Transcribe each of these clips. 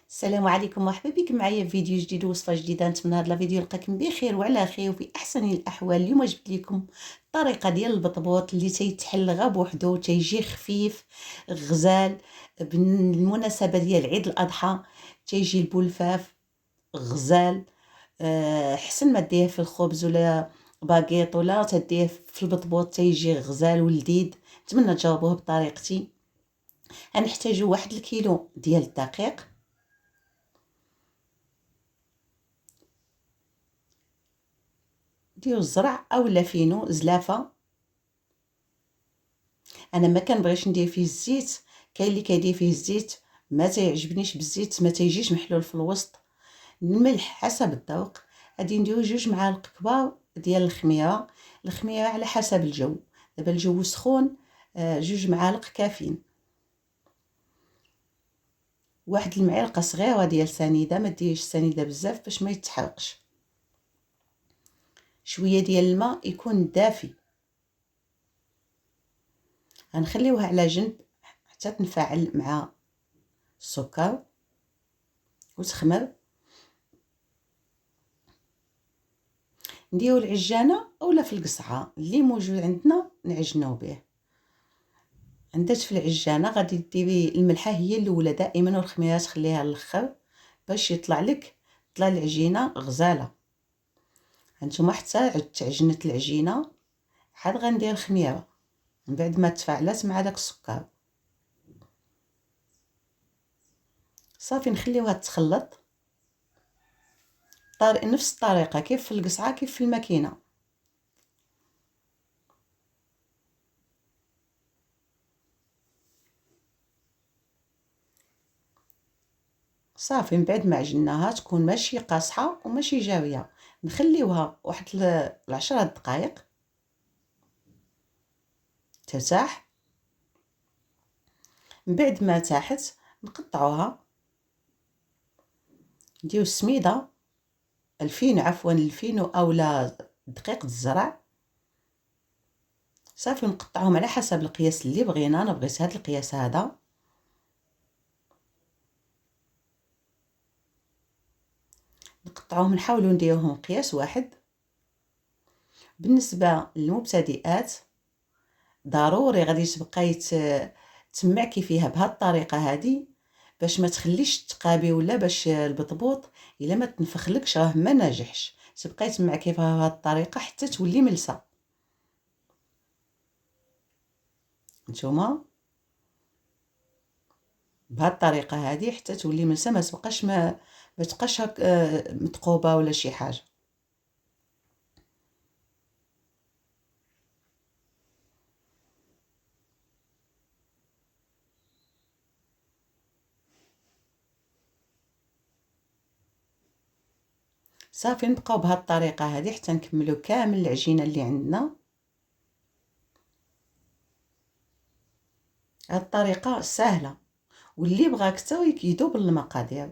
السلام عليكم، مرحبا بكم معايا في فيديو جديد ووصفه جديده. نتمنى هذا الفيديو يلقاكم بخير وعلى خير وفي احسن الاحوال. اليوم جبت لكم الطريقه ديال البطبوط اللي تيتحل غير بوحدو، تيجي خفيف غزال. بالمناسبه ديال عيد الاضحى تيجي البولفاف غزال. حسن ما ديه في الخبز ولا باغيط ولا تديه في البطبوط تيجي غزال ولذيذ. نتمنى تجاوبوه بطريقتي. غنحتاجو 1 الكيلو ديال الدقيق، ديال الزرع اولا فينو زلافه. انا ما كنبغيش ندير فيه الزيت، كاين اللي كيدير فيه الزيت، ما تيعجبنيش بالزيت، ما تيجيش محلول في الوسط. الملح حسب الذوق. غادي نديرو 2 معالق كبار ديال الخميره على حسب الجو. دابا الجو سخون، 2 معالق كافيين. 1 المعلقه صغيره ديال سنيده، ما ديريش سنيده بزاف باش ما يتحرقش. شويه ديال الماء يكون دافي، غنخليوها على جنب حتى تنفعل مع السكر وتخمر. نديرو العجانه اولا في القصعه اللي موجود عندنا نعجنوه به. عندك في العجانه غادي ديري الملحه هي الاولى دائما، والخميره تخليها للاخر باش طلع العجينه غزاله. هانتوما حتى تعجنت العجينه عاد غندير الخميره من بعد ما تفاعلات مع داك السكر. صافي نخليوها تخلط نفس الطريقه كيف في القصعه كيف في الماكينه. صافي من بعد ما عجناها تكون ماشي قاصحه وماشي جاويه، نخليوها واحد 10 دقائق ترتاح. من بعد ما ارتاحت نقطعوها. نديرو السميده الفينو اولا دقيق الزرع. صافي نقطعهم على حسب القياس اللي بغينا. انا بغيت هذا القياس هذا. نقطعوهم نحاولوا نديروهم قياس واحد. بالنسبه للمبتدئات ضروري غادي تبقاي تمعكي فيها بهذه الطريقه هذه باش ما تخليش تقابي، ولا باش البطبوط الا ما تنفخلكش راه ما ناجحش. تبقاي تمعكي فيها بهذه الطريقه حتى تولي ملسه. نتوما بهذه الطريقه هذه حتى تولي ملسه، ما تبقاش متقوبه ولا شي حاجه. صافي نبقاو بهذه الطريقه هذه حتى نكملوا كامل العجينه اللي عندنا. هذه الطريقه سهله، واللي بغى اكثر يدوبل المقادير.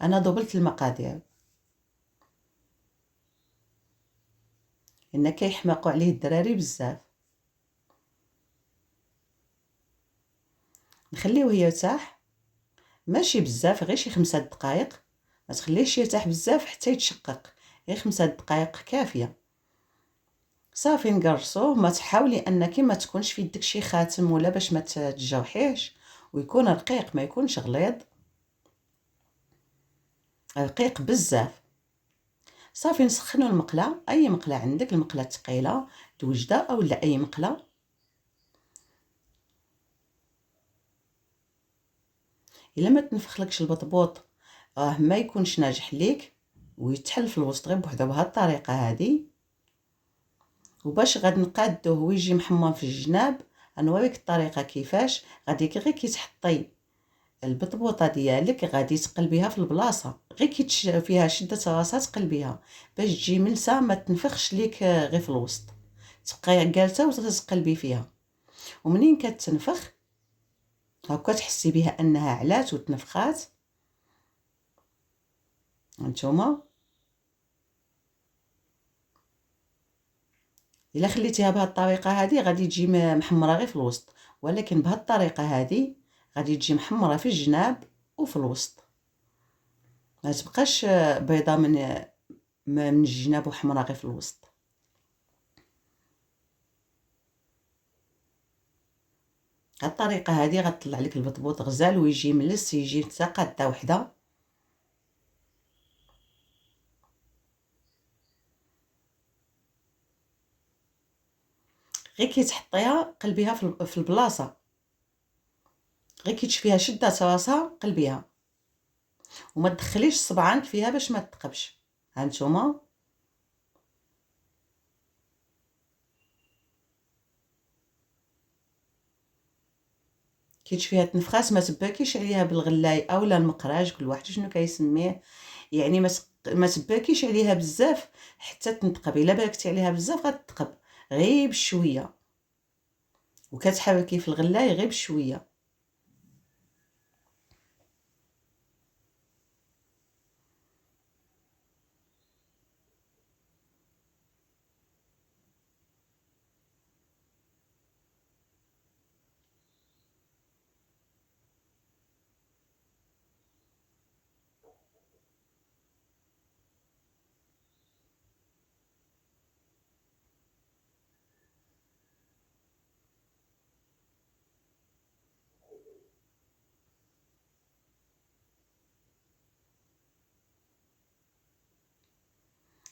انا دوبلت المقادير ان كيحماقوا عليه الدراري بزاف. نخليوه يرتاح ماشي بزاف، غير شي 5 دقائق. ما تخليهش يرتاح بزاف حتى يتشقق، غير 5 دقائق كافيه. صافي نقرصوه. ما تحاولي انك ما تكونش في يدك شي خاتم ولا باش ما تجرحيهش، ويكون رقيق ما يكونش غليظ، رقيق بزاف. صافي نسخنوا المقله، اي مقله عندك، المقله الثقيله دوجده اولا اي مقله. الا ما تنفخلكش البطبوط راه ما يكونش ناجح ليك ويتحل في الوسط غير بوحدو بهذه الطريقه هذه. وباش غادي نقادوه ويجي محمر في الجناب غنوريك الطريقه كيفاش. غادي غير كي تحطي البطبوطه ديالك غادي تقلبيها في البلاصه، غير كي فيها شده راسها تقلبيها باش تجي ملسه ما تنفخش ليك غير في الوسط، تبقاي جالسه وتقلبي فيها. ومنين كتنفخ هاكا تحسي بها انها علات وتنفخات. هانتوما الا خليتيها بهذه الطريقه هذه غادي تجي محمره غير في الوسط، ولكن بهذه الطريقه هذه غادي تجي محمره في الجناب وفي الوسط. ما تبقاش بيضه من الجناب وحمراء غير في الوسط. هاد الطريقه هذه غتطلع لك البطبوط غزال ويجي ملس، يجي حتى قاده وحده. غير كي تحطيها قلبيها في البلاصه، غير كي تشوفيها شدات راسها قلبيها، وما تدخليش صبعانك فيها باش ما تثقبش. ها نتوما كي تشوفيها تنفخات ما تباكيش عليها بالغلاي اولا المقراج، كل واحد شنو كيسميه. يعني ما تباكيش عليها بزاف حتى تنتقب. الا باكتي عليها بزاف غتثقب، غير بشويه، وكتحركي في الغلاي غير بشويه.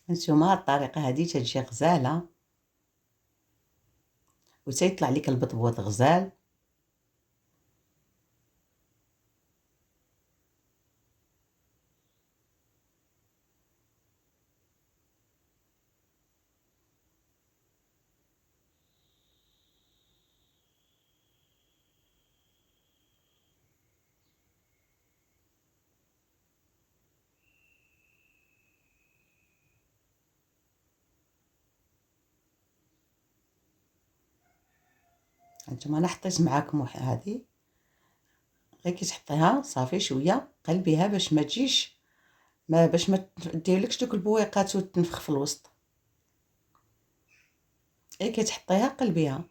هانتوما الطريقه هذه تتجي غزاله وتيطلع لك البطبوط غزال. هانتوما انا حطيت معاكم هذه، غير كي تحطيها صافي شويه قلبيها باش ما تجيش، باش ما ديرلكش دوك البويقات وتنفخ في الوسط. غير كي تحطيها قلبيها.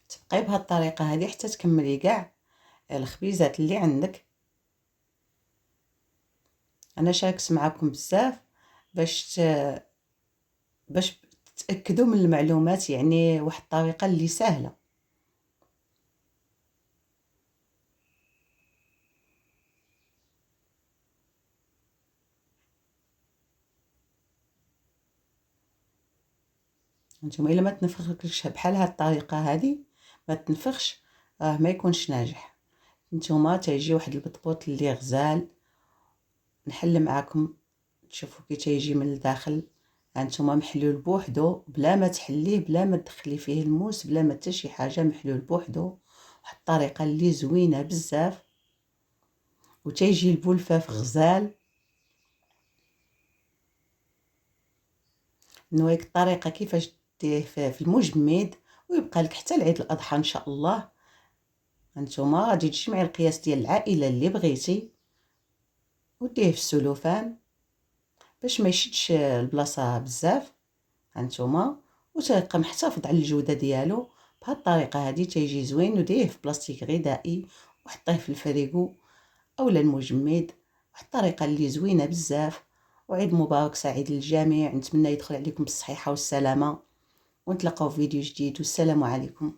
تبقاي بهاد الطريقه هذه حتى تكملي كاع الخبيزات اللي عندك. انا شاركت معكم بزاف باش تتاكدوا من المعلومات، يعني واحد الطريقه اللي سهله. نتوما الا ما تنفخلكش بحال هاد الطريقه هذه ما تنفخش، ما يكونش ناجح. نتوما تيجي واحد البطبوط اللي غزال. نحل معاكم تشوفوا كي تيجي من الداخل. هانتوما محلول بوحدو بلا ما تحليه، بلا ما تدخلي فيه الموس، بلا ما حتى شي حاجه، محلول بوحدو. واحد الطريقه اللي زوينه بزاف، وتيجي البولفاف غزال. نوريك الطريقه كيفاش ديره في المجمد، ويبقى لك حتى لعيد الاضحى ان شاء الله. هانتوما غادي تجمعي القياس ديال العائله اللي بغيتي وديه في السلوفان باش ما يشدش البلاصه بزاف. هانتوما وتيبقى محتفظ على الجوده ديالو. بهاد الطريقه هذه تيجي زوين، وديه في بلاستيك غذائي وحطيه في الفريغو اولا المجمد. واحد الطريقه اللي زوينه بزاف. وعيد مبارك سعيد للجميع، نتمنى يدخل عليكم بالصحيحه والسلامه، ونتلاقاو في فيديو جديد، والسلام عليكم.